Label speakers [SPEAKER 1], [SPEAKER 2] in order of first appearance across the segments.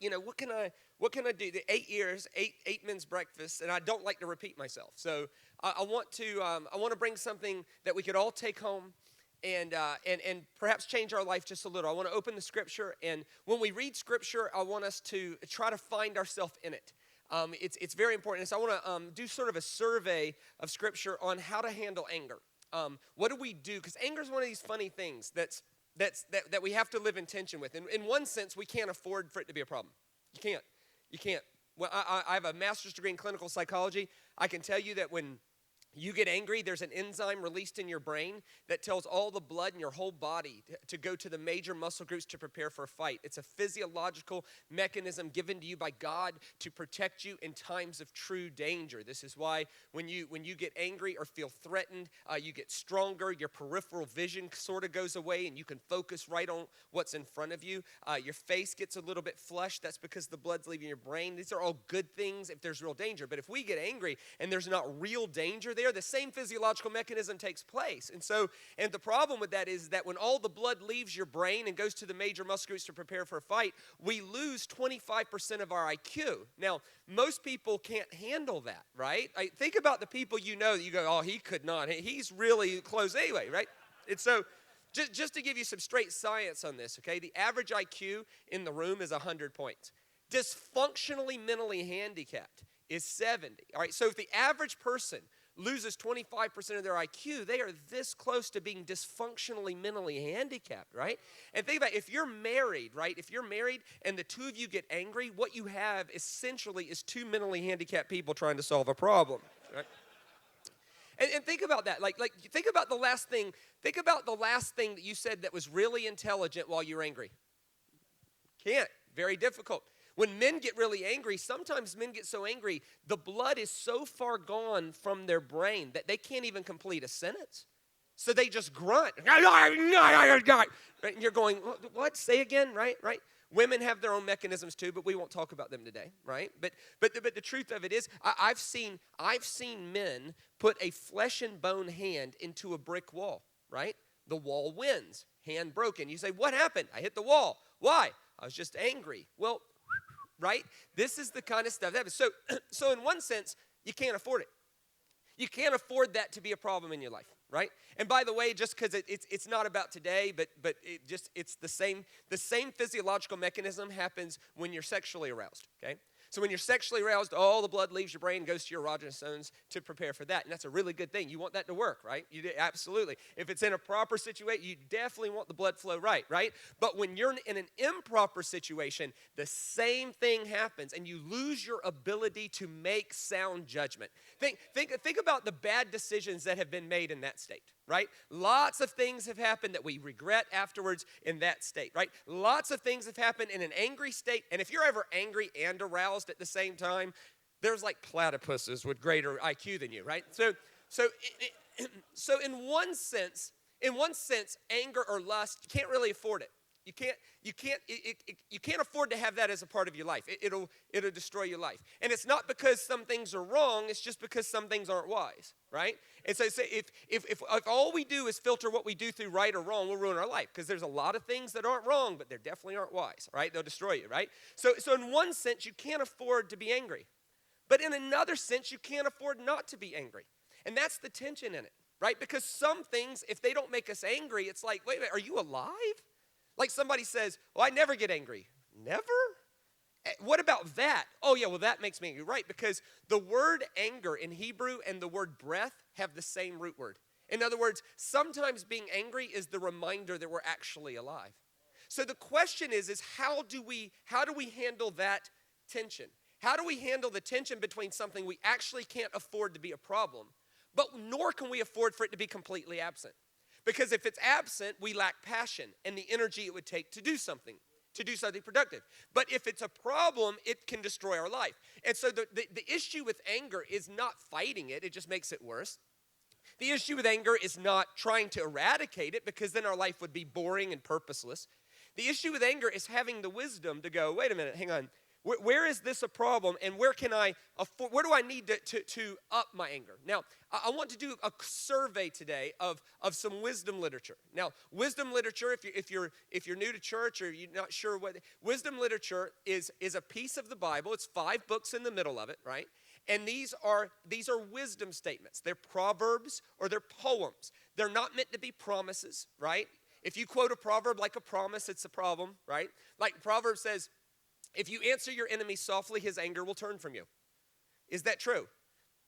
[SPEAKER 1] what can I do? The 8 years, eight men's breakfast, and I don't like to repeat myself. So I want to bring something that we could all take home and perhaps change our life just a little. I want to open the scripture, and when we read scripture, I want us to try to find ourselves in it. It's very important. So I want to do sort of a survey of scripture on how to handle anger. What do we do? Because anger is one of these funny things that we have to live in tension with. In one sense, we can't afford for it to be a problem. You can't. Well, I have a master's degree in clinical psychology. I can tell you that when you get angry, there's an enzyme released in your brain that tells all the blood in your whole body to go to the major muscle groups to prepare for a fight. It's a physiological mechanism given to you by God to protect you in times of true danger. This is why when you get angry or feel threatened, you get stronger. Your peripheral vision sort of goes away, and you can focus right on what's in front of you. Your face gets a little bit flushed. That's because the blood's leaving your brain. These are all good things if there's real danger. But if we get angry and there's not real danger there, the same physiological mechanism takes place. And the problem with that is that when all the blood leaves your brain and goes to the major muscle groups to prepare for a fight, we lose 25% of our IQ. Now, most people can't handle that, right? Think about the people you know that you go, oh, he could not. He's really close anyway, right? And so just to give you some straight science on this, okay, the average IQ in the room is 100 points. Dysfunctionally mentally handicapped is 70. All right, so if the average person loses 25% of their IQ, they are this close to being dysfunctionally mentally handicapped, right? And think about it, if you're married, right? If you're married and the two of you get angry, what you have essentially is two mentally handicapped people trying to solve a problem, right? And think about that. Like think about the last thing. Think about the last thing that you said that was really intelligent while you're angry. Can't. Very difficult. When men get really angry, sometimes men get so angry, the blood is so far gone from their brain that they can't even complete a sentence. So they just grunt. Right? And you're going, what? Say again, right? Women have their own mechanisms too, but we won't talk about them today, right? But the truth of it is, I've seen men put a flesh and bone hand into a brick wall, right? The wall wins. Hand broken. You say, what happened? I hit the wall. Why? I was just angry. Well, right? This is the kind of stuff that happens. So in one sense, you can't afford it. You can't afford that to be a problem in your life, right? And by the way, just because it's not about today, but it's the same physiological mechanism happens when you're sexually aroused, okay? So when you're sexually aroused, all the blood leaves your brain and goes to your erogenous zones to prepare for that. And that's a really good thing. You want that to work, right? Absolutely. If it's in a proper situation, you definitely want the blood flow right? But when you're in an improper situation, the same thing happens, and you lose your ability to make sound judgment. Think about the bad decisions that have been made in that state, right? Lots of things have happened that we regret afterwards in that state, right? Lots of things have happened in an angry state, and if you're ever angry and aroused at the same time, there's like platypuses with greater IQ than you, right? So in one sense, anger or lust, you can't really afford it. You can't afford to have that as a part of your life. It'll destroy your life. And it's not because some things are wrong, it's just because some things aren't wise, right? And so if all we do is filter what we do through right or wrong, we'll ruin our life, because there's a lot of things that aren't wrong, but they definitely aren't wise, right? They'll destroy you, right? So in one sense, you can't afford to be angry. But in another sense, you can't afford not to be angry. And that's the tension in it, right? Because some things, if they don't make us angry, it's like, wait a minute, are you alive? Like somebody says, well, I never get angry. Never? What about that? Oh, yeah, well, that makes me angry. Right, because the word anger in Hebrew and the word breath have the same root word. In other words, sometimes being angry is the reminder that we're actually alive. So the question is how do we handle that tension? How do we handle the tension between something we actually can't afford to be a problem, but nor can we afford for it to be completely absent? Because if it's absent, we lack passion and the energy it would take to do something productive. But if it's a problem, it can destroy our life. And so the issue with anger is not fighting it. It just makes it worse. The issue with anger is not trying to eradicate it, because then our life would be boring and purposeless. The issue with anger is having the wisdom to go, wait a minute, hang on. Where is this a problem, and where can I afford, where do I need to up my anger? Now, I want to do a survey today of some wisdom literature. Now, wisdom literature, if you're new to church or you're not sure what, wisdom literature is a piece of the Bible. It's 5 books in the middle of it, right? And these are wisdom statements. They're proverbs or they're poems. They're not meant to be promises, right? If you quote a proverb like a promise, it's a problem, right? Like Proverb says, if you answer your enemy softly, his anger will turn from you. Is that true?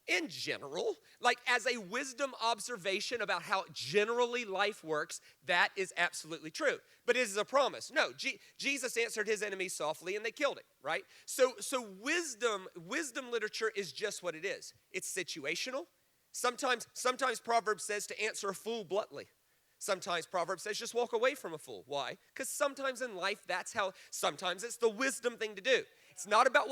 [SPEAKER 1] In general, like as a wisdom observation about how generally life works, that is absolutely true. But is it a promise? No. Jesus answered his enemies softly and they killed him, right? So wisdom literature is just what it is. It's situational. Sometimes Proverbs says to answer a fool bluntly. Sometimes Proverbs says just walk away from a fool. Why? Because sometimes in life sometimes it's the wisdom thing to do. It's not about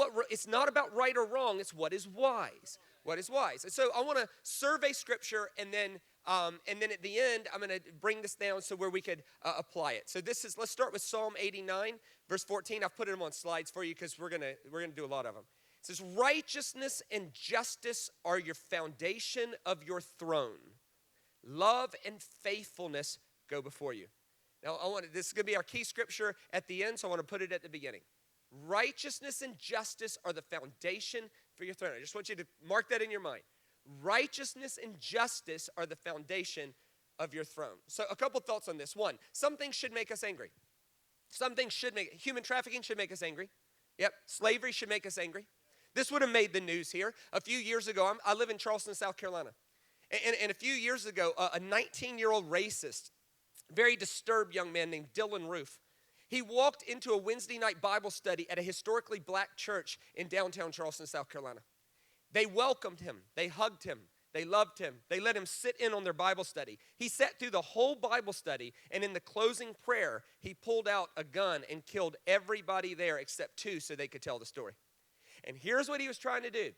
[SPEAKER 1] right or wrong. It's what is wise. What is wise? And so I want to survey Scripture, and then at the end I'm going to bring this down so where we could apply it. So let's start with Psalm 89, verse 14. I've put them on slides for you because we're gonna do a lot of them. It says, "Righteousness and justice are your foundation of your throne. Love and faithfulness go before you." Now, this is going to be our key scripture at the end, so I want to put it at the beginning. Righteousness and justice are the foundation for your throne. I just want you to mark that in your mind. Righteousness and justice are the foundation of your throne. So a couple thoughts on this. One, some things should make us angry. Human trafficking should make us angry. Yep, slavery should make us angry. This would have made the news here. A few years ago, I live in Charleston, South Carolina. And a few years ago, a 19-year-old racist, very disturbed young man named Dylan Roof, he walked into a Wednesday night Bible study at a historically black church in downtown Charleston, South Carolina. They welcomed him. They hugged him. They loved him. They let him sit in on their Bible study. He sat through the whole Bible study, and in the closing prayer, he pulled out a gun and killed everybody there except 2 so they could tell the story. And here's what he was trying to do.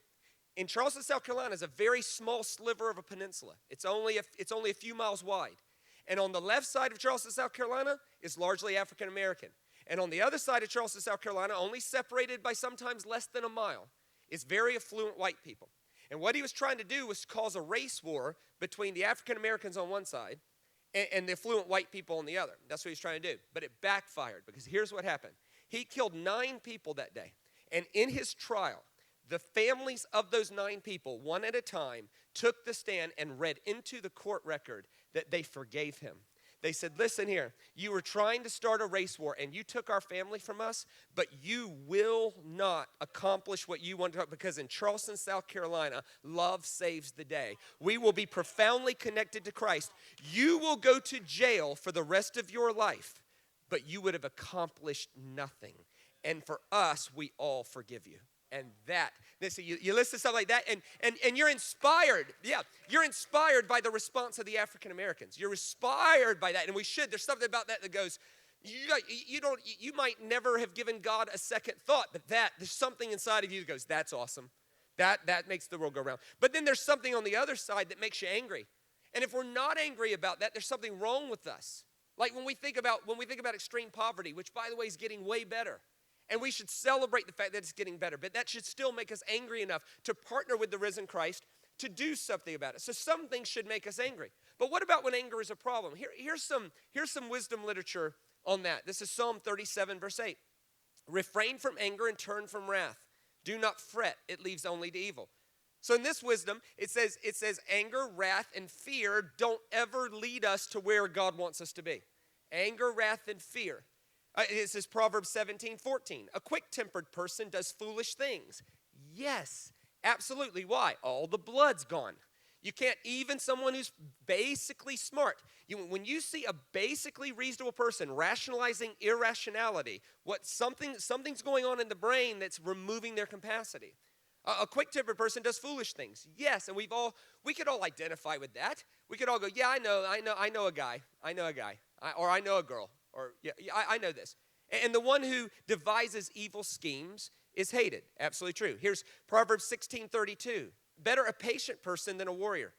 [SPEAKER 1] In Charleston, South Carolina is a very small sliver of a peninsula. It's only a few miles wide. And on the left side of Charleston, South Carolina is largely African American. And on the other side of Charleston, South Carolina, only separated by sometimes less than a mile, is very affluent white people. And what he was trying to do was cause a race war between the African Americans on one side and the affluent white people on the other. That's what he's trying to do. But it backfired, because here's what happened. He killed 9 people that day. And in his trial, the families of those 9 people, one at a time, took the stand and read into the court record that they forgave him. They said, listen here, you were trying to start a race war and you took our family from us, but you will not accomplish what you want to, because in Charleston, South Carolina, love saves the day. We will be profoundly connected to Christ. You will go to jail for the rest of your life, but you would have accomplished nothing. And for us, we all forgive you. And you listen to stuff like that, and you're inspired. Yeah, you're inspired by the response of the African Americans. You're inspired by that, and we should. There's something about that goes, you might never have given God a second thought, but there's something inside of you that goes, that's awesome. That makes the world go round. But then there's something on the other side that makes you angry. And if we're not angry about that, there's something wrong with us. Like when we think about extreme poverty, which by the way is getting way better. And we should celebrate the fact that it's getting better, but that should still make us angry enough to partner with the risen Christ to do something about it. So some things should make us angry. But what about when anger is a problem? Here's some wisdom literature on that. This is Psalm 37, verse 8. Refrain from anger and turn from wrath. Do not fret, it leads only to evil. So in this wisdom, it says anger, wrath, and fear don't ever lead us to where God wants us to be. Anger, wrath, and fear. It says Proverbs 17:14. A quick-tempered person does foolish things. Yes, absolutely. Why? All the blood's gone. You can't, even someone who's basically smart. When you see a basically reasonable person rationalizing irrationality, something's going on in the brain that's removing their capacity. A quick-tempered person does foolish things. Yes, and we could all identify with that. We could all go, yeah, I know a guy. Or I know a girl. Or, yeah, I know this. And the one who devises evil schemes is hated. Absolutely true. Here's Proverbs 16:32. Better a patient person than a warrior,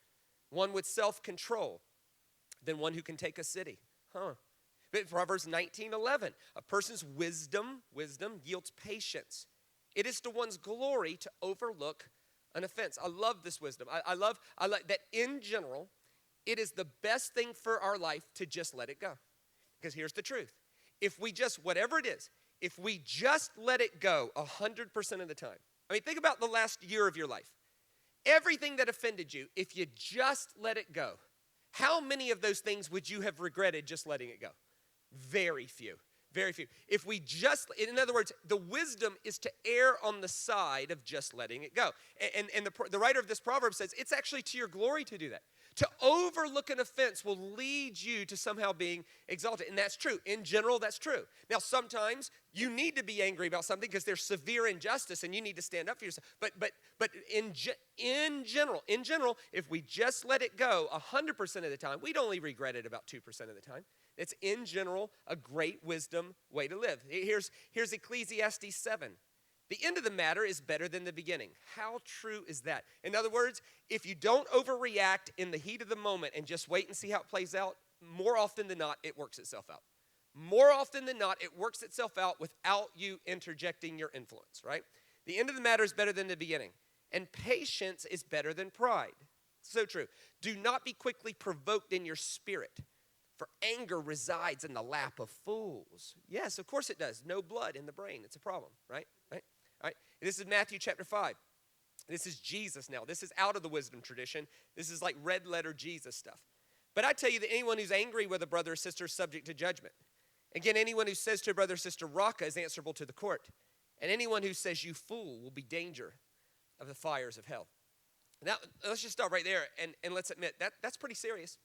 [SPEAKER 1] one with self-control than one who can take a city. But Proverbs 19:11. A person's wisdom yields patience. It is to one's glory to overlook an offense. I love this wisdom. I love that in general, it is the best thing for our life to just let it go. Because here's the truth. If we just, whatever it is, if we just let it go 100% of the time. I mean, think about the last year of your life. Everything that offended you, if you just let it go, how many of those things would you have regretted just letting it go? Very few. Very few. If we just, in other words, the wisdom is to err on the side of just letting it go. And the writer of this proverb says it's actually to your glory to do that. To overlook an offense will lead you to somehow being exalted. And that's true. In general, that's true. Now, sometimes you need to be angry about something because there's severe injustice and you need to stand up for yourself. But in general, if we just let it go 100% of the time, we'd only regret it about 2% of the time. It's in general a great wisdom way to live. Here's Ecclesiastes 7. The end of the matter is better than the beginning. How true is that? In other words, if you don't overreact in the heat of the moment and just wait and see how it plays out, more often than not, it works itself out. More often than not, it works itself out without you interjecting your influence, right? The end of the matter is better than the beginning. And patience is better than pride. So true. Do not be quickly provoked in your spirit, for anger resides in the lap of fools. Yes, of course it does. No blood in the brain. It's a problem, right? All right. This is Matthew chapter 5. This is Jesus now. This is out of the wisdom tradition. This is like red letter Jesus stuff. But I tell you that anyone who's angry with a brother or sister is subject to judgment. Again, anyone who says to a brother or sister, Raka, is answerable to the court. And anyone who says, you fool, will be danger of the fires of hell. Now, let's just stop right there and let's admit that's pretty serious.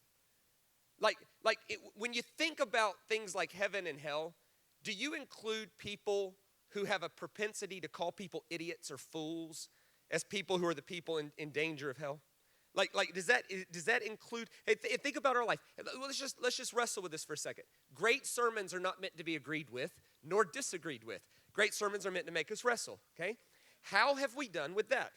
[SPEAKER 1] When you think about things like heaven and hell, do you include people who have a propensity to call people idiots or fools as people who are the people in danger of hell? Does that include? Hey, think about our life. Let's just wrestle with this for a second. Great sermons are not meant to be agreed with nor disagreed with. Great sermons are meant to make us wrestle. Okay, how have we done with that?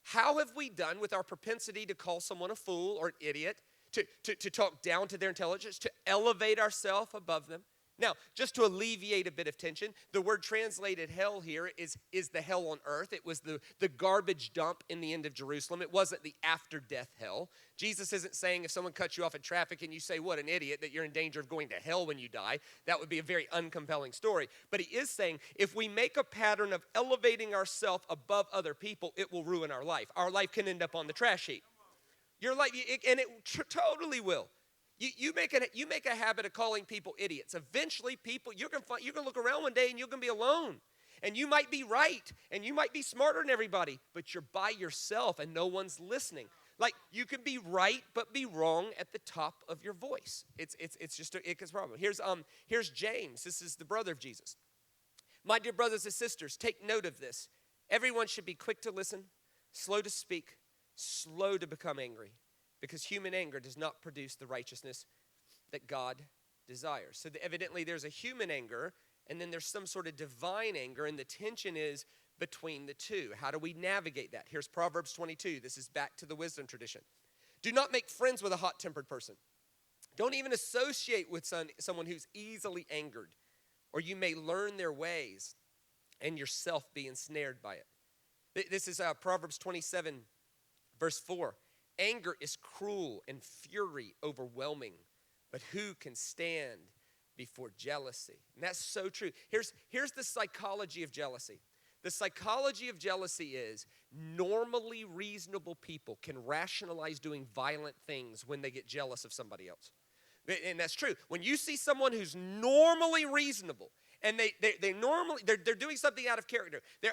[SPEAKER 1] How have we done with our propensity to call someone a fool or an idiot? To talk down to their intelligence, to elevate ourselves above them. Now, just to alleviate a bit of tension, the word translated hell here is the hell on earth. It was the garbage dump in the end of Jerusalem. It wasn't the after-death hell. Jesus isn't saying if someone cuts you off in traffic and you say, what an idiot, that you're in danger of going to hell when you die. That would be a very uncompelling story. But he is saying if we make a pattern of elevating ourselves above other people, it will ruin our life. Our life can end up on the trash heap. Your life, and it totally will. You make a habit of calling people idiots. Eventually, you're gonna look around one day and you're gonna be alone. And you might be right, and you might be smarter than everybody, but you're by yourself and no one's listening. Like you can be right but be wrong at the top of your voice. It's just it's a problem. Here's James. This is the brother of Jesus. My dear brothers and sisters, take note of this. Everyone should be quick to listen, slow to speak, slow to become angry, because human anger does not produce the righteousness that God desires. So evidently there's a human anger, and then there's some sort of divine anger, and the tension is between the two. How do we navigate that? Here's Proverbs 22. This is back to the wisdom tradition. Do not make friends with a hot-tempered person. Don't even associate with someone who's easily angered, or you may learn their ways and yourself be ensnared by it. This is Proverbs 27, verse 4. Anger is cruel and fury overwhelming, but who can stand before jealousy? And that's so true. Here's the psychology of jealousy. The psychology of jealousy is normally reasonable people can rationalize doing violent things when they get jealous of somebody else. And that's true. When you see someone who's normally reasonable, and they're doing something out of character. They're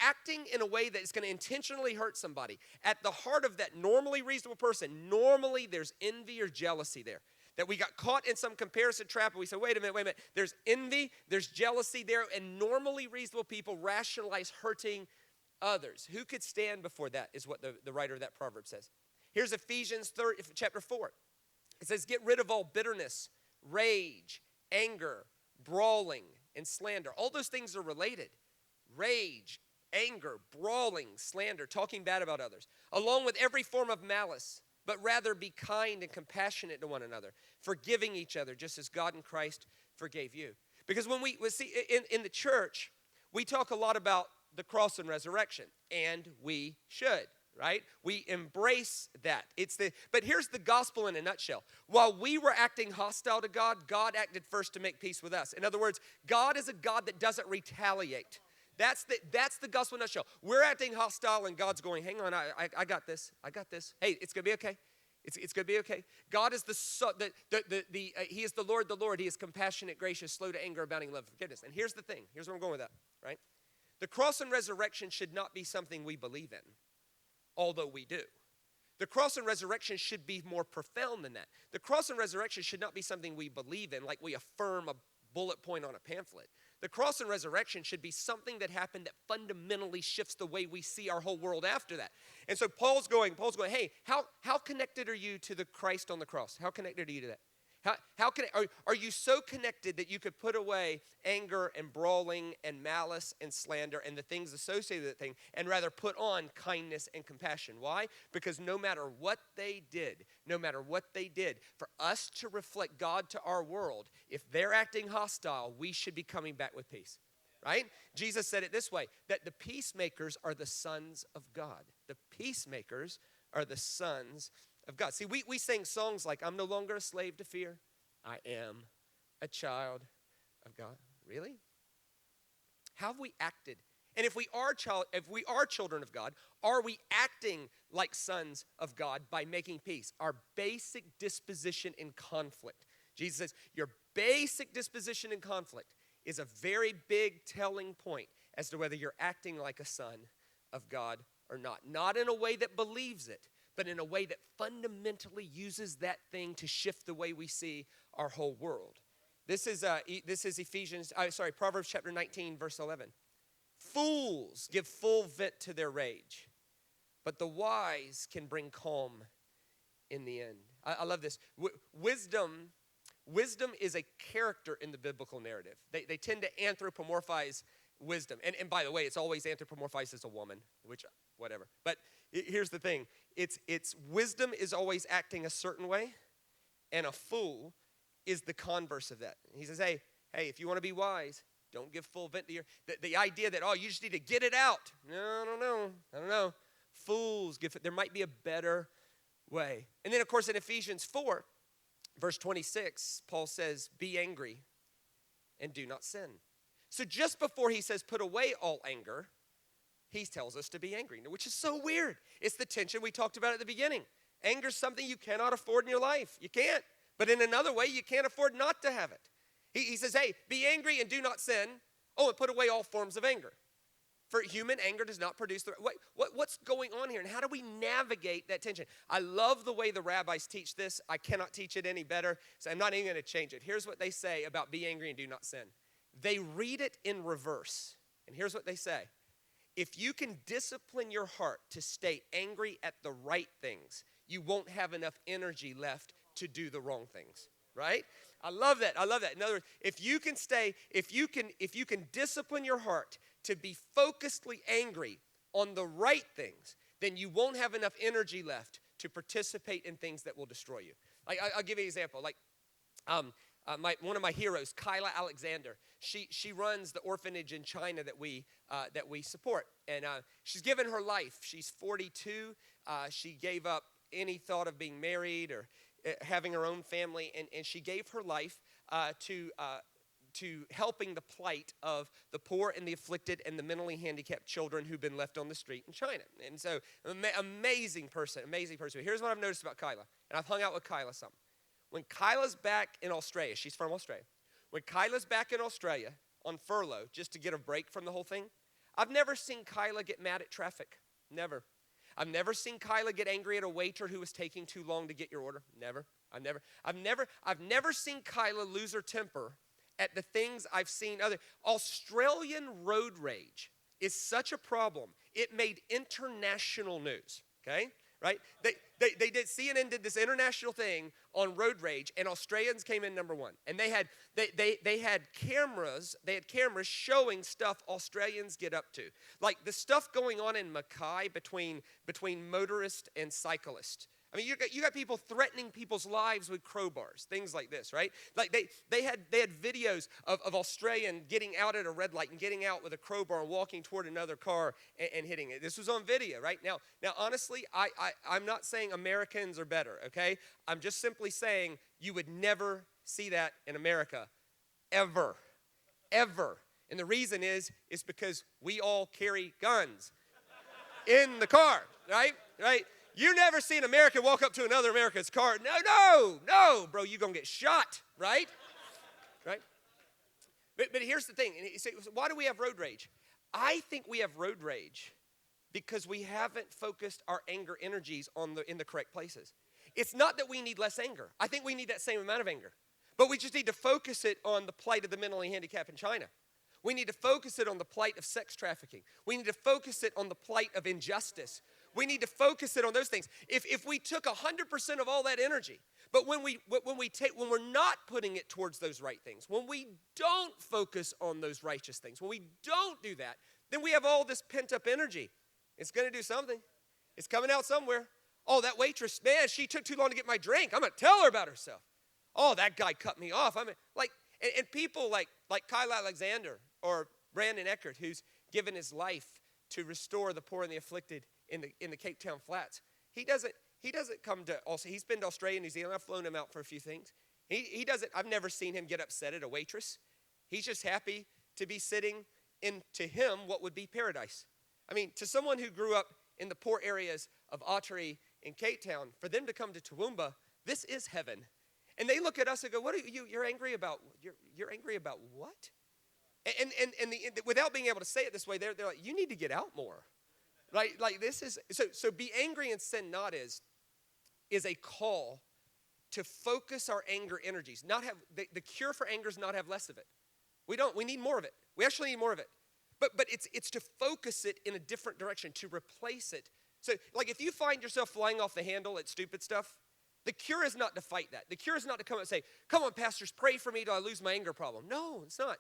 [SPEAKER 1] acting in a way that is going to intentionally hurt somebody. At the heart of that normally reasonable person, normally there's envy or jealousy there. That we got caught in some comparison trap and we say, wait a minute. There's envy, there's jealousy there, and normally reasonable people rationalize hurting others. Who could stand before that is what the writer of that proverb says. Here's Ephesians chapter 4. It says, get rid of all bitterness, rage, anger, brawling, and slander. All those things are related. Rage, anger, brawling, slander, talking bad about others, along with every form of malice, but rather be kind and compassionate to one another, forgiving each other just as God in Christ forgave you. Because when we see in the church, We talk a lot about the cross and resurrection, and we should, right? We embrace that. But here's the gospel in a nutshell. While we were acting hostile to God, God acted first to make peace with us. In other words, God is a God that doesn't retaliate. That's the gospel in a nutshell. We're acting hostile, and God's going, hang on, I got this. I got this. Hey, it's going to be okay. It's going to be okay. God is He is the Lord. He is compassionate, gracious, slow to anger, abounding in love and forgiveness. And here's the thing. Here's where I'm going with that, right? The cross and resurrection should not be something we believe in, although we do. The cross and resurrection should be more profound than that. The cross and resurrection should not be something we believe in, like we affirm a bullet point on a pamphlet. The cross and resurrection should be something that happened that fundamentally shifts the way we see our whole world after that. And so Paul's going, hey, how connected are you to the Christ on the cross? How connected are you to that? Are you so connected that you could put away anger and brawling and malice and slander and the things associated with that thing and rather put on kindness and compassion? Why? Because no matter what they did, for us to reflect God to our world, if they're acting hostile, we should be coming back with peace. Right? Jesus said it this way, that the peacemakers are the sons of God. The peacemakers are the sons of God. See, we sing songs like, I'm no longer a slave to fear. I am a child of God. Really? How have we acted? And if we are children of God, are we acting like sons of God by making peace? Our basic disposition in conflict. Jesus says, your basic disposition in conflict is a very big telling point as to whether you're acting like a son of God or not. Not in a way that believes it, but in a way that fundamentally uses that thing to shift the way we see our whole world. This is Proverbs chapter 19, verse 11. Fools give full vent to their rage, but the wise can bring calm in the end. I love this. Wisdom is a character in the biblical narrative. They tend to anthropomorphize wisdom. And by the way, it's always anthropomorphized as a woman, which, whatever. But here's the thing. It's wisdom is always acting a certain way, and a fool is the converse of that. He says, hey, if you want to be wise, don't give full vent to the idea that, you just need to get it out. No, I don't know. Fools there might be a better way. And then, of course, in Ephesians 4, verse 26, Paul says, be angry and do not sin. So just before he says, put away all anger, he tells us to be angry, which is so weird. It's the tension we talked about at the beginning. Anger is something you cannot afford in your life. You can't. But in another way, you can't afford not to have it. He says, hey, be angry and do not sin. And put away all forms of anger. For human anger does not produce what's going on here, and how do we navigate that tension? I love the way the rabbis teach this. I cannot teach it any better, so I'm not even going to change it. Here's what they say about be angry and do not sin. They read it in reverse, and here's what they say. If you can discipline your heart to stay angry at the right things, you won't have enough energy left to do the wrong things, right? I love that. In other words, if you can discipline your heart to be focusedly angry on the right things, then you won't have enough energy left to participate in things that will destroy you. I'll give you an example. One of my heroes, Kyla Alexander, she runs the orphanage in China that we support, and she's given her life. She's 42. She gave up any thought of being married or having her own family, and she gave her life to helping the plight of the poor and the afflicted and the mentally handicapped children who've been left on the street in China. And so, amazing person. Here's what I've noticed about Kyla, and I've hung out with Kyla some. When Kyla's back in Australia, she's from Australia. When Kyla's back in Australia on furlough, just to get a break from the whole thing, I've never seen Kyla get mad at traffic. Never. I've never seen Kyla get angry at a waiter who was taking too long to get your order. Never. I've never seen Kyla lose her temper at the things I've seen other. Australian road rage is such a problem. It made international news. Okay? Right? They did, CNN did this international thing on road rage, and Australians came in number one. And they had cameras showing stuff Australians get up to. Like the stuff going on in Mackay between motorists and cyclists. I mean, you got people threatening people's lives with crowbars, things like this, right? Like they had videos of Australian getting out at a red light and getting out with a crowbar and walking toward another car and hitting it. This was on video, right? Now honestly, I'm not saying Americans are better, okay? I'm just simply saying you would never see that in America, ever. And the reason is because we all carry guns in the car, right? You never see an American walk up to another American's car. No, bro, you're going to get shot, right? But here's the thing. You say, why do we have road rage? I think we have road rage because we haven't focused our anger energies in the correct places. It's not that we need less anger. I think we need that same amount of anger. But we just need to focus it on the plight of the mentally handicapped in China. We need to focus it on the plight of sex trafficking. We need to focus it on the plight of injustice. We need to focus it on those things. If we took 100% of all that energy, but when we're not putting it towards those right things, when we don't focus on those righteous things, when we don't do that, then we have all this pent-up energy. It's going to do something. It's coming out somewhere. Oh, that waitress, man, she took too long to get my drink. I'm going to tell her about herself. Oh, that guy cut me off. I mean, and people like Kyle Alexander or Brandon Eckert, who's given his life to restore the poor and the afflicted in the Cape Town flats. He doesn't come to also. He's been to Australia and New Zealand. I've flown him out for a few things. He doesn't. I've never seen him get upset at a waitress. He's just happy to be sitting in, to him, what would be paradise. I mean, to someone who grew up in the poor areas of Ottery in Cape Town, for them to come to Toowoomba, this is heaven. And they look at us and go, "What are you're angry about? You're angry about what?" And without being able to say it this way, they're like, "You need to get out more." Right? Like this is so be angry and sin not is a call to focus our anger energies. Not have the cure for anger is not have less of it. We need more of it. We actually need more of it. But it's to focus it in a different direction, to replace it. So like if you find yourself flying off the handle at stupid stuff, the cure is not to fight that. The cure is not to come and say, "Come on, pastors, pray for me till I lose my anger problem." No, it's not.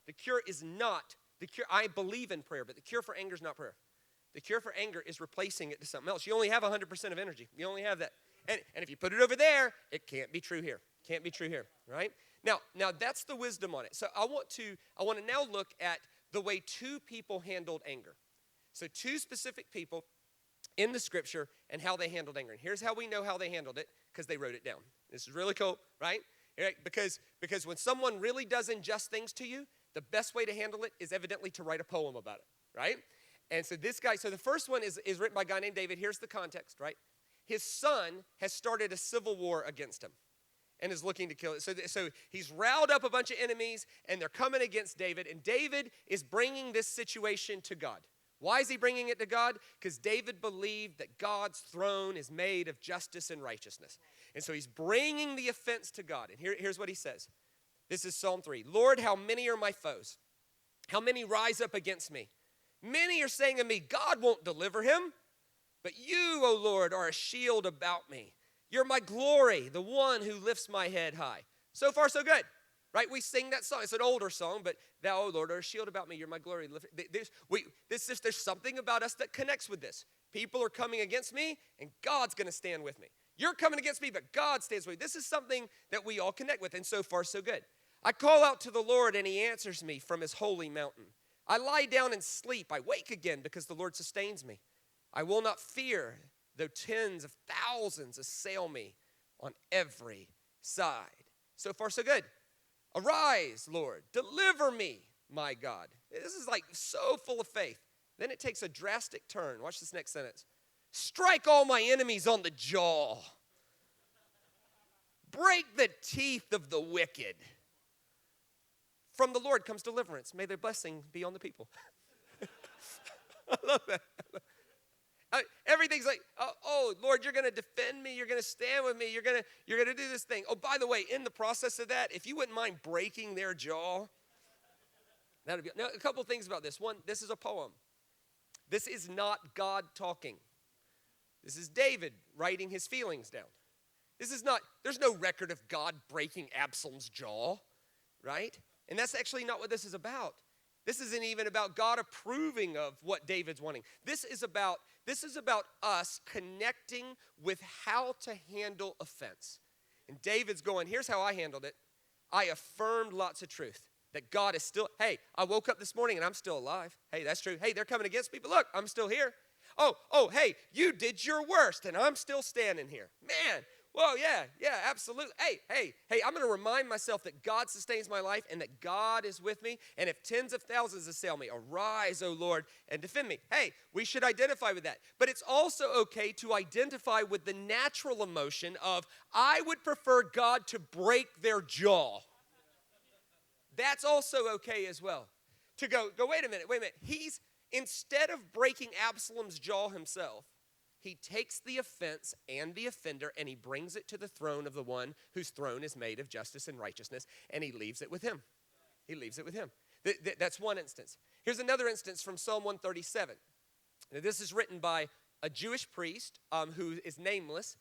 [SPEAKER 1] The cure is not. The cure, I believe in prayer, but the cure for anger is not prayer. The cure for anger is replacing it to something else. You only have 100% of energy. You only have that. And if you put it over there, it can't be true here. Can't be true here, right? Now that's the wisdom on it. So I want to now look at the way two people handled anger. So two specific people in the scripture and how they handled anger. And here's how we know how they handled it, because they wrote it down. This is really cool, right? Because when someone really does unjust things to you, the best way to handle it is evidently to write a poem about it, right? And so the first one is written by a guy named David. Here's the context, right? His son has started a civil war against him and is looking to kill it. So he's riled up a bunch of enemies, and they're coming against David. And David is bringing this situation to God. Why is he bringing it to God? Because David believed that God's throne is made of justice and righteousness. And so he's bringing the offense to God. And here's what he says. This is Psalm 3. "Lord, how many are my foes? How many rise up against me? Many are saying of me, 'God won't deliver him.' But you, O Lord, are a shield about me. You're my glory, the one who lifts my head high." So far, so good, right? We sing that song. It's an older song, but "Thou, O Lord, are a shield about me. You're my glory." There's something about us that connects with this. People are coming against me, and God's going to stand with me. You're coming against me, but God stands with me. This is something that we all connect with, and so far, so good. "I call out to the Lord, and he answers me from his holy mountain. I lie down and sleep. I wake again because the Lord sustains me. I will not fear, though tens of thousands assail me on every side." So far, so good. "Arise, Lord, deliver me, my God." This is like so full of faith. Then it takes a drastic turn. Watch this next sentence. "Strike all my enemies on the jaw. Break the teeth of the wicked. From the Lord comes deliverance. May their blessing be on the people." I love that. Everything's like, oh, Lord, you're going to defend me. You're going to stand with me. You're going to do this thing. Oh, by the way, in the process of that, if you wouldn't mind breaking their jaw, that would be. Now, a couple things about this. One, this is a poem. This is not God talking. This is David writing his feelings down. There's no record of God breaking Absalom's jaw, right? And that's actually not what this is about. This isn't even about God approving of what David's wanting. This is about us connecting with how to handle offense. And David's going, here's how I handled it. I affirmed lots of truth. That God is still, hey, I woke up this morning and I'm still alive. Hey, that's true. Hey, they're coming against me, but look, I'm still here. Oh, hey, you did your worst and I'm still standing here. Man, well, yeah, absolutely. Hey, I'm going to remind myself that God sustains my life and that God is with me. And if tens of thousands assail me, arise, O Lord, and defend me. Hey, we should identify with that. But it's also okay to identify with the natural emotion of, I would prefer God to break their jaw. That's also okay as well. To go, wait a minute. He's, instead of breaking Absalom's jaw himself, he takes the offense and the offender and he brings it to the throne of the one whose throne is made of justice and righteousness, and he leaves it with him. He leaves it with him. That's one instance. Here's another instance from Psalm 137. Now, this is written by a Jewish priest who is nameless.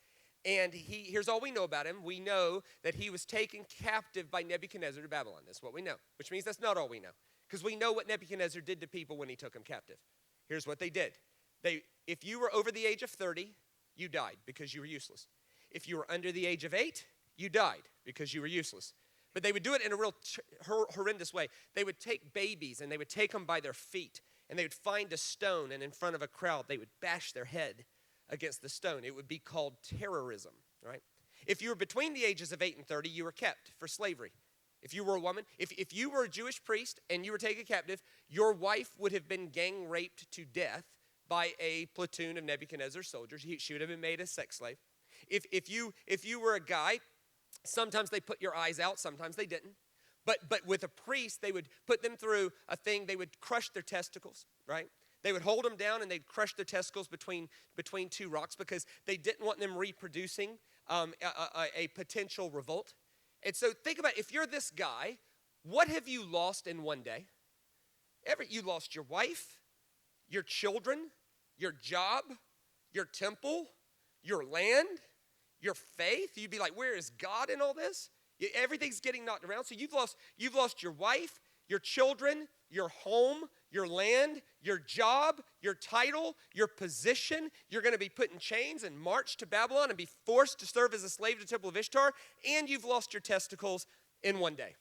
[SPEAKER 1] And here's all we know about him. We know that he was taken captive by Nebuchadnezzar to Babylon. That's what we know, which means that's not all we know. Because we know what Nebuchadnezzar did to people when he took them captive. Here's what they did. If you were over the age of 30, you died because you were useless. If you were under the age of 8, you died because you were useless. But they would do it in a real horrendous way. They would take babies and they would take them by their feet. And they would find a stone, and in front of a crowd, they would bash their head against the stone. It would be called terrorism, right? If you were between the ages of 8 and 30, you were kept for slavery. If you were a woman, if you were a Jewish priest and you were taken captive, your wife would have been gang raped to death by a platoon of Nebuchadnezzar's soldiers. She would have been made a sex slave. If you were a guy, sometimes they put your eyes out, sometimes they didn't. But with a priest, they would put them through a thing. They would crush their testicles, right? They would hold them down and they'd crush their testicles between two rocks because they didn't want them reproducing a potential revolt. And so think about, if you're this guy, what have you lost in one day? You lost your wife, your children, your job, your temple, your land, your faith. You'd be like, where is God in all this? Everything's getting knocked around. So you've lost your wife, your children, your home, your land, your job, your title, your position. You're going to be put in chains and marched to Babylon and be forced to serve as a slave to the temple of Ishtar, and you've lost your testicles in one day.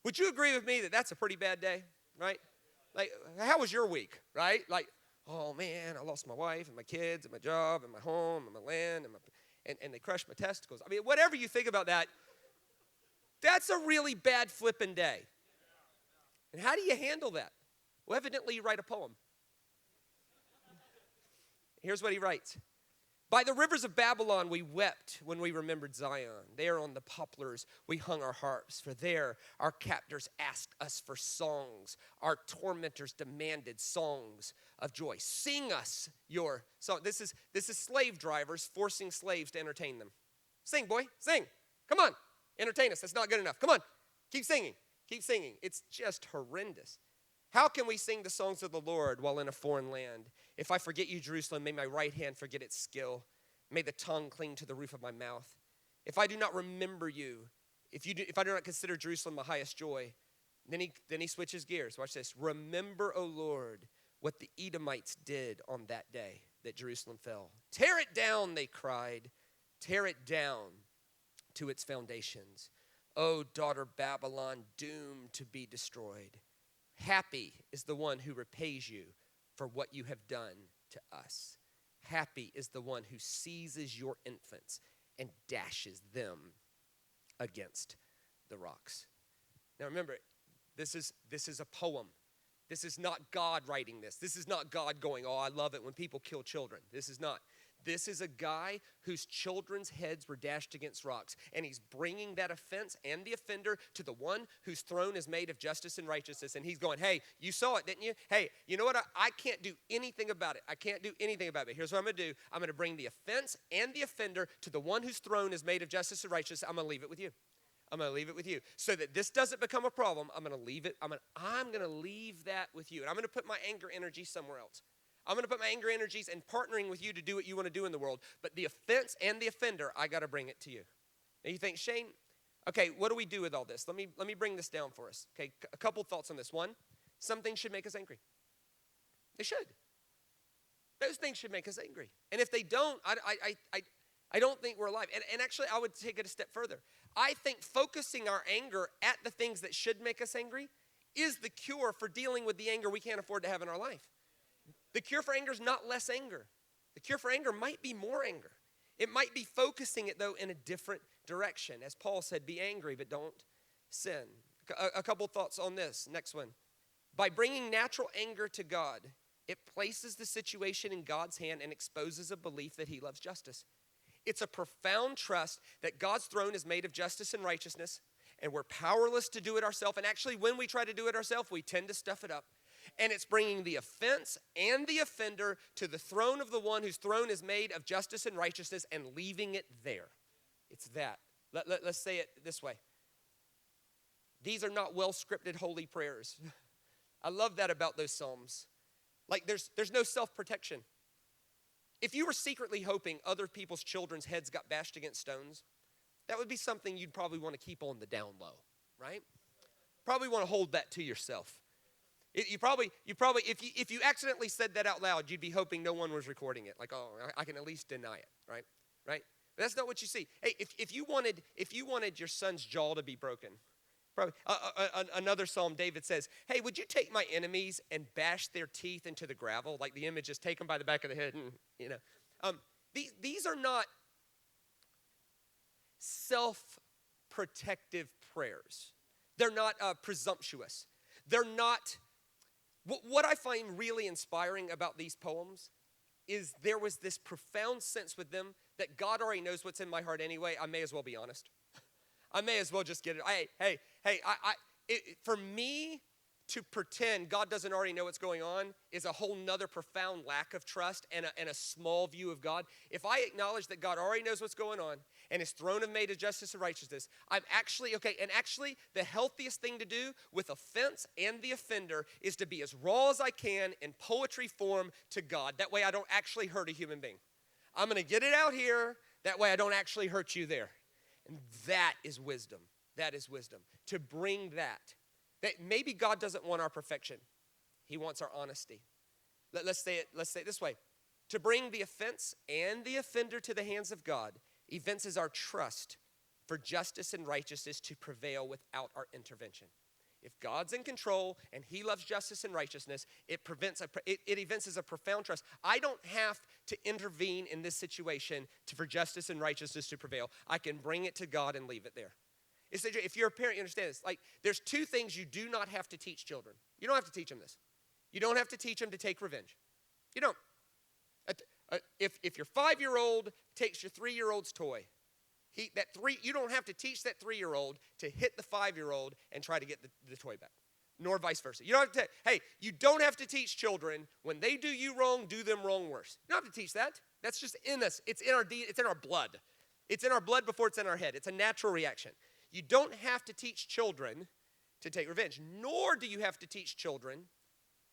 [SPEAKER 1] Would you agree with me that that's a pretty bad day, right? Like, how was your week, right? Like, oh man, I lost my wife and my kids and my job and my home and my land and they crushed my testicles. I mean, whatever you think about that, that's a really bad flipping day. And how do you handle that? Well, evidently you write a poem. Here's what he writes. By the rivers of Babylon we wept when we remembered Zion. There on the poplars we hung our harps, for there our captors asked us for songs. Our tormentors demanded songs of joy. Sing us your song. This is slave drivers forcing slaves to entertain them. Sing, boy, sing. Come on, entertain us. That's not good enough. Come on, keep singing. Keep singing. It's just horrendous. How can we sing the songs of the Lord while in a foreign land? If I forget you, Jerusalem, may my right hand forget its skill. May the tongue cling to the roof of my mouth. If I do not remember you, if I do not consider Jerusalem my highest joy, then he switches gears. Watch this. Remember, O Lord, what the Edomites did on that day that Jerusalem fell. Tear it down, they cried. Tear it down to its foundations. O daughter Babylon, doomed to be destroyed. Happy is the one who repays you for what you have done to us. Happy is the one who seizes your infants and dashes them against the rocks. Now remember, this is a poem. This is not God writing this. This is not God going, oh, I love it when people kill children. This is not. This is a guy whose children's heads were dashed against rocks, and he's bringing that offense and the offender to the one whose throne is made of justice and righteousness, and he's going, hey, you saw it, didn't you? Hey, you know what? I can't do anything about it. I can't do anything about it. Here's what I'm going to do. I'm going to bring the offense and the offender to the one whose throne is made of justice and righteousness. I'm going to leave it with you. I'm going to leave it with you. So that this doesn't become a problem, I'm going to leave it. I'm going to leave that with you, and I'm going to put my anger energy somewhere else. I'm going to put my anger energies and partnering with you to do what you want to do in the world. But the offense and the offender, I got to bring it to you. And you think, Shane, okay, what do we do with all this? Let me bring this down for us. Okay, a couple thoughts on this. One, some things should make us angry. They should. Those things should make us angry. And if they don't, I don't think we're alive. And actually, I would take it a step further. I think focusing our anger at the things that should make us angry is the cure for dealing with the anger we can't afford to have in our life. The cure for anger is not less anger. The cure for anger might be more anger. It might be focusing it, though, in a different direction. As Paul said, be angry, but don't sin. A couple thoughts on this. Next one. By bringing natural anger to God, it places the situation in God's hand and exposes a belief that he loves justice. It's a profound trust that God's throne is made of justice and righteousness, and we're powerless to do it ourselves. And actually, when we try to do it ourselves, we tend to stuff it up. And it's bringing the offense and the offender to the throne of the one whose throne is made of justice and righteousness and leaving it there. It's that. Let's say it this way. These are not well-scripted holy prayers. I love that about those Psalms. Like there's no self-protection. If you were secretly hoping other people's children's heads got bashed against stones, that would be something you'd probably want to keep on the down low, right? Probably want to hold that to yourself. You probably, if you accidentally said that out loud, you'd be hoping no one was recording it. Like, oh, I can at least deny it, right? Right? But that's not what you see. Hey, if you wanted your son's jaw to be broken, probably another psalm, David says, "Hey, would you take my enemies and bash their teeth into the gravel?" Like the image is take them by the back of the head, and these are not self-protective prayers. They're not presumptuous. They're not. What I find really inspiring about these poems is there was this profound sense with them that God already knows what's in my heart anyway. I may as well be honest. I may as well just get it. For me to pretend God doesn't already know what's going on is a whole nother profound lack of trust and a small view of God. If I acknowledge that God already knows what's going on and his throne is made of justice and righteousness, I'm actually, okay, and actually the healthiest thing to do with offense and the offender is to be as raw as I can in poetry form to God. That way I don't actually hurt a human being. I'm going to get it out here. That way I don't actually hurt you there. And that is wisdom. That is wisdom. To bring that maybe God doesn't want our perfection. He wants our honesty. Let's say it this way. To bring the offense and the offender to the hands of God evinces our trust for justice and righteousness to prevail without our intervention. If God's in control and he loves justice and righteousness, it evinces a profound trust. I don't have to intervene in this situation for justice and righteousness to prevail. I can bring it to God and leave it there. If you're a parent, you understand this. Like, there's two things you do not have to teach children. You don't have to teach them this. You don't have to teach them to take revenge. You don't. If your 5-year-old takes your 3-year-old's toy, you don't have to teach that 3-year-old to hit the 5-year-old and try to get the toy back, nor vice versa. You don't have to. You don't have to teach children when they do you wrong, do them wrong worse. You don't have to teach that. That's just in us. It's in our blood. It's in our blood before it's in our head. It's a natural reaction. You don't have to teach children to take revenge, nor do you have to teach children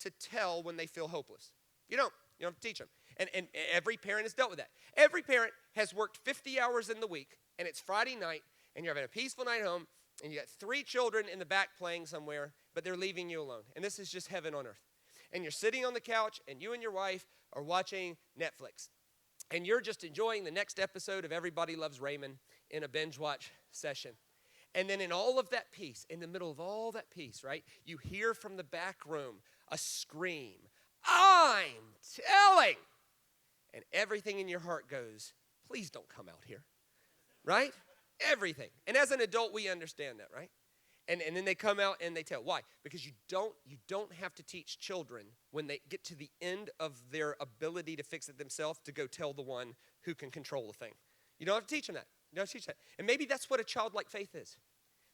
[SPEAKER 1] to tell when they feel hopeless. You don't. You don't have to teach them. And every parent has dealt with that. Every parent has worked 50 hours in the week, and it's Friday night, and you're having a peaceful night home, and you got 3 children in the back playing somewhere, but they're leaving you alone. And this is just heaven on earth. And you're sitting on the couch, and you and your wife are watching Netflix. And you're just enjoying the next episode of Everybody Loves Raymond in a binge watch session. And then in all of that peace, in the middle of all that peace, right, you hear from the back room a scream, "I'm telling!" And everything in your heart goes, "Please don't come out here," right? Everything. And as an adult, we understand that, right? And then they come out and they tell. Why? Because you don't have to teach children when they get to the end of their ability to fix it themselves to go tell the one who can control the thing. You don't have to teach them that. You don't have to teach that. And maybe that's what a childlike faith is.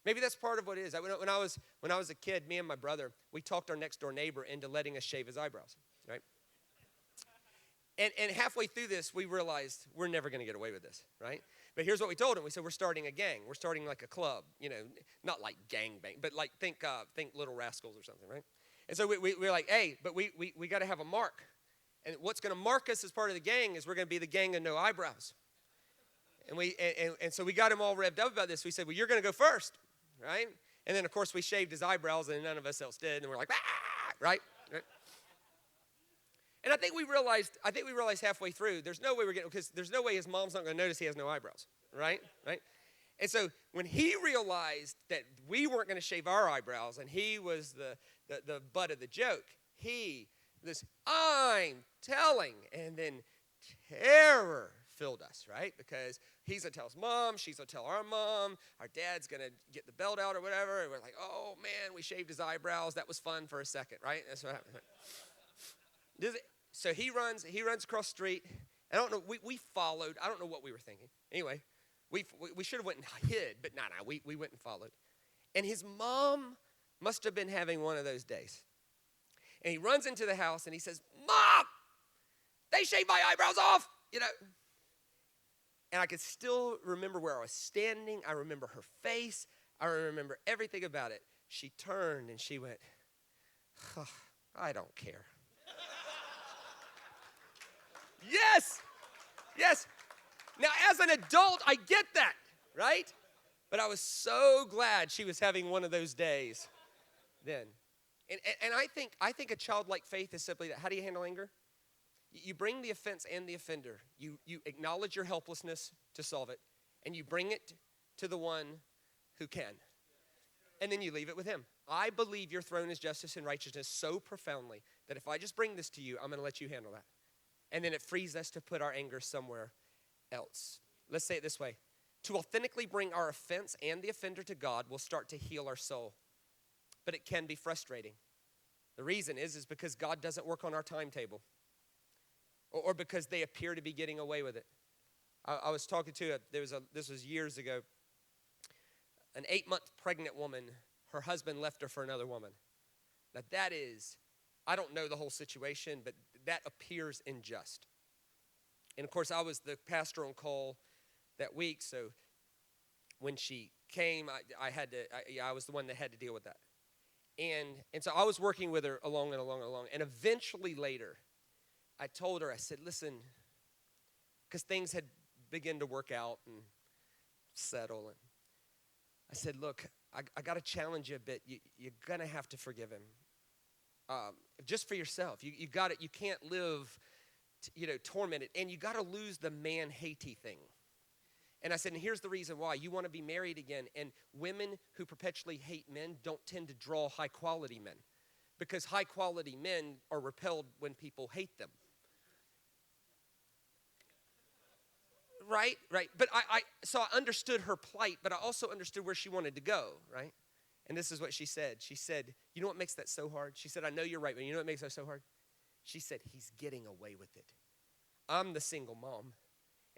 [SPEAKER 1] Maybe that's part of what it is. When I was a kid, me and my brother, we talked our next door neighbor into letting us shave his eyebrows, right? And halfway through this, we realized we're never going to get away with this, right? But here's what we told him. We said, we're starting a gang. We're starting like a club, not like gang bang, but like think Little Rascals or something, right? And so we're like, hey, but we got to have a mark. And what's going to mark us as part of the gang is we're going to be the gang of no eyebrows. And so we got him all revved up about this. We said, well, you're going to go first, right? And then, of course, we shaved his eyebrows, and none of us else did. And we're like, right? And I think we realized halfway through, there's no way we're getting, because there's no way his mom's not going to notice he has no eyebrows, right? And so when he realized that we weren't going to shave our eyebrows and he was the butt of the joke, I'm telling, and then terror filled us, right? Because he's going to tell his mom, she's going to tell our mom, our dad's going to get the belt out or whatever, and we're like, oh man, we shaved his eyebrows. That was fun for a second, right? That's what happened. So he runs across the street. I don't know, we followed. I don't know what we were thinking. Anyway, we should have went and hid, but we went and followed. And his mom must have been having one of those days. And he runs into the house and he says, Mom, they shaved my eyebrows off, And I could still remember where I was standing. I remember her face. I remember everything about it. She turned and she went, oh, I don't care. Yes. Now, as an adult, I get that, right? But I was so glad she was having one of those days then. And I think a childlike faith is simply that. How do you handle anger? You bring the offense and the offender. You acknowledge your helplessness to solve it, and you bring it to the one who can. And then you leave it with him. I believe your throne is justice and righteousness so profoundly that if I just bring this to you, I'm going to let you handle that. And then it frees us to put our anger somewhere else. Let's say it this way. To authentically bring our offense and the offender to God will start to heal our soul. But it can be frustrating. The reason is because God doesn't work on our timetable. Or because they appear to be getting away with it. I was talking to, this was years ago, an 8-month pregnant woman, her husband left her for another woman. Now that is, I don't know the whole situation, but that appears unjust. And of course, I was the pastor on call that week, so when she came, I was the one that had to deal with that. And so I was working with her along, and eventually later, I told her, I said, listen, because things had begun to work out and settle, and I said, look, I got to challenge you a bit. You're going to have to forgive him. Just for yourself. You got it. You can't live, tormented. And you got to lose the man-hatey thing. And I said, and here's the reason why. You want to be married again. And women who perpetually hate men don't tend to draw high-quality men. Because high-quality men are repelled when people hate them. Right. But so I understood her plight, but I also understood where she wanted to go, right? And this is what she said. She said, you know what makes that so hard? She said, I know you're right, but you know what makes that so hard? She said, he's getting away with it. I'm the single mom,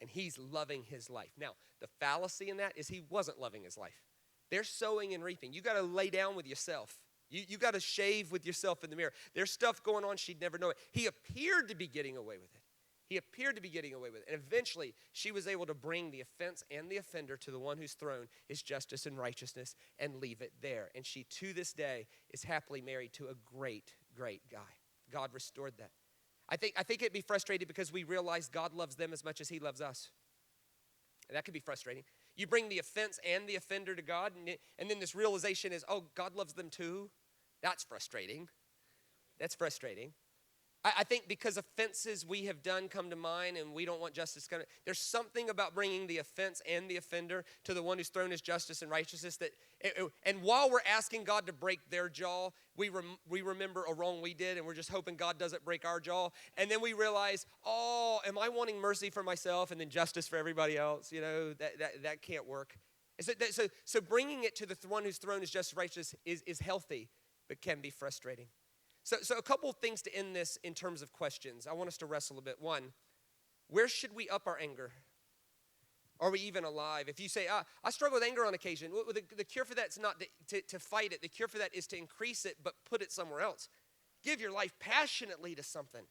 [SPEAKER 1] and he's loving his life. Now, the fallacy in that is he wasn't loving his life. They're sowing and reaping. You got to lay down with yourself. You got to shave with yourself in the mirror. There's stuff going on she'd never know it. He appeared to be getting away with it. And eventually, she was able to bring the offense and the offender to the one whose throne is justice and righteousness and leave it there. And she, to this day, is happily married to a great, great guy. God restored that. I think it'd be frustrating because we realize God loves them as much as he loves us. And that could be frustrating. You bring the offense and the offender to God, and then this realization is, oh, God loves them too. That's frustrating. I think because offenses we have done come to mind and we don't want justice. There's something about bringing the offense and the offender to the one whose throne is justice and righteousness. And while we're asking God to break their jaw, we remember a wrong we did and we're just hoping God doesn't break our jaw. And then we realize, oh, am I wanting mercy for myself and then justice for everybody else? That can't work. So bringing it to the one whose throne is justice and righteousness is healthy, but can be frustrating. So a couple of things to end this in terms of questions. I want us to wrestle a bit. One, where should we up our anger? Are we even alive? If you say, I struggle with anger on occasion, the cure for that is not to fight it. The cure for that is to increase it, but put it somewhere else. Give your life passionately to something.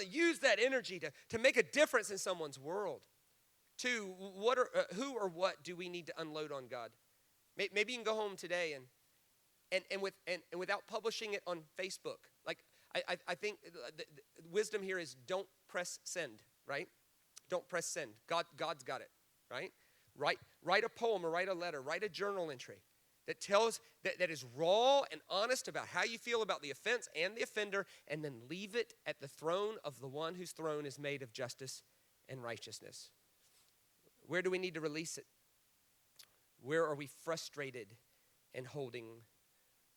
[SPEAKER 1] Use that energy to make a difference in someone's world. Two, who or what do we need to unload on God? Maybe you can go home today and without publishing it on Facebook. I think the wisdom here is don't press send, right? Don't press send. God's got it, right? Write a poem or write a letter. Write a journal entry. that is raw and honest about how you feel about the offense and the offender, and then leave it at the throne of the one whose throne is made of justice and righteousness. Where do we need to release it? Where are we frustrated and holding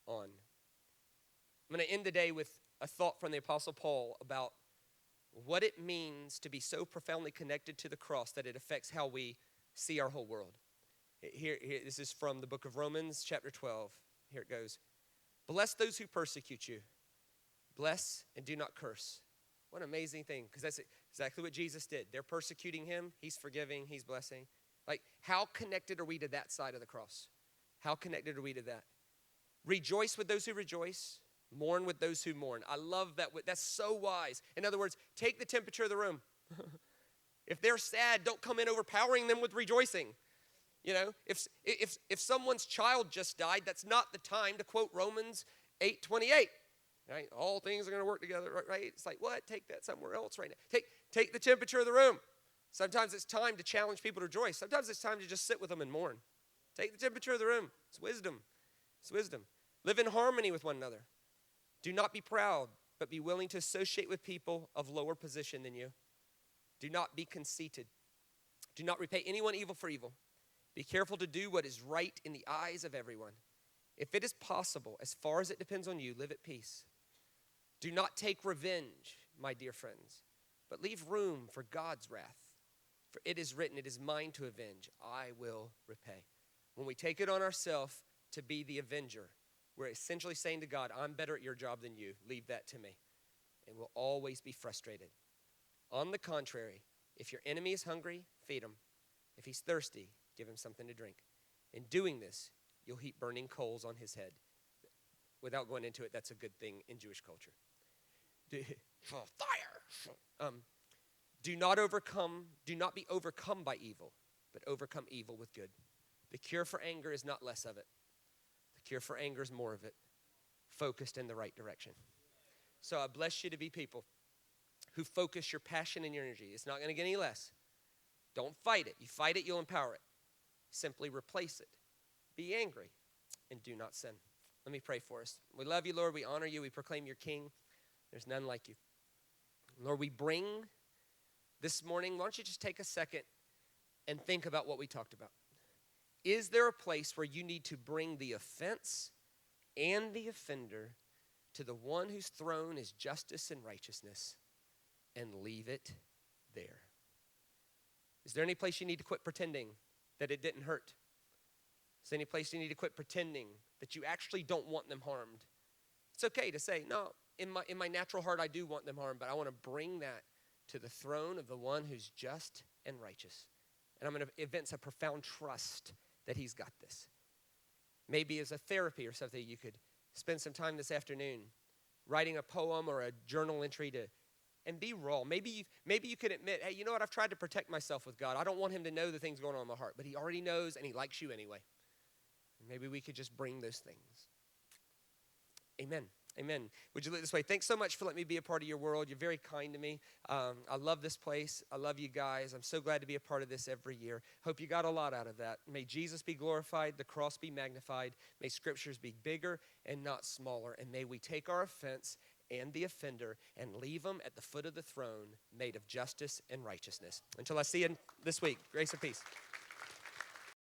[SPEAKER 1] on? I'm going to end the day with a thought from the Apostle Paul about what it means to be so profoundly connected to the cross that it affects how we see our whole world. Here, this is from the book of Romans, chapter 12. Here it goes. Bless those who persecute you. Bless and do not curse. What an amazing thing, because that's exactly what Jesus did. They're persecuting him. He's forgiving. He's blessing. Like, how connected are we to that side of the cross? How connected are we to that? Rejoice with those who rejoice. Mourn with those who mourn. I love that. That's so wise. In other words, take the temperature of the room. If they're sad, don't come in overpowering them with rejoicing. You know, if someone's child just died, that's not the time to quote Romans 8:28. Right? All things are going to work together, right? It's like, what? Take that somewhere else right now. Take the temperature of the room. Sometimes it's time to challenge people to rejoice. Sometimes it's time to just sit with them and mourn. Take the temperature of the room. It's wisdom. It's wisdom. Live in harmony with one another. Do not be proud, but be willing to associate with people of lower position than you. Do not be conceited. Do not repay anyone evil for evil. Be careful to do what is right in the eyes of everyone. If it is possible, as far as it depends on you, live at peace. Do not take revenge, my dear friends, but leave room for God's wrath. For it is written, it is mine to avenge. I will repay. When we take it on ourselves to be the avenger, we're essentially saying to God, I'm better at your job than you. Leave that to me. And we'll always be frustrated. On the contrary, if your enemy is hungry, feed him. If he's thirsty, give him something to drink. In doing this, you'll heap burning coals on his head. Without going into it, that's a good thing in Jewish culture. Fire! Do not be overcome by evil, but overcome evil with good. The cure for anger is not less of it. The cure for anger is more of it, focused in the right direction. So I bless you to be people who focus your passion and your energy. It's not going to get any less. Don't fight it. You fight it, you'll empower it. Simply replace it. Be angry and do not sin. Let me pray for us. We love you, Lord. We honor you. We proclaim your King. There's none like you. Lord, we bring this morning, why don't you just take a second and think about what we talked about. Is there a place where you need to bring the offense and the offender to the one whose throne is justice and righteousness and leave it there? Is there any place you need to quit pretending that it didn't hurt? Is there any place you need to quit pretending that you actually don't want them harmed? It's okay to say, no, in my natural heart I do want them harmed, but I want to bring that to the throne of the one who's just and righteous. And I'm going to evince a profound trust that he's got this. Maybe as a therapy or something, you could spend some time this afternoon writing a poem or a journal entry and be raw. Maybe you could admit, hey, you know what? I've tried to protect myself with God. I don't want him to know the things going on in my heart, but he already knows and he likes you anyway. And maybe we could just bring those things. Amen. Amen. Would you look this way? Thanks so much for letting me be a part of your world. You're very kind to me. I love this place. I love you guys. I'm so glad to be a part of this every year. Hope you got a lot out of that. May Jesus be glorified, the cross be magnified. May scriptures be bigger and not smaller. And may we take our offense and the offender and leave them at the foot of the throne made of justice and righteousness. Until I see you this week, grace and peace.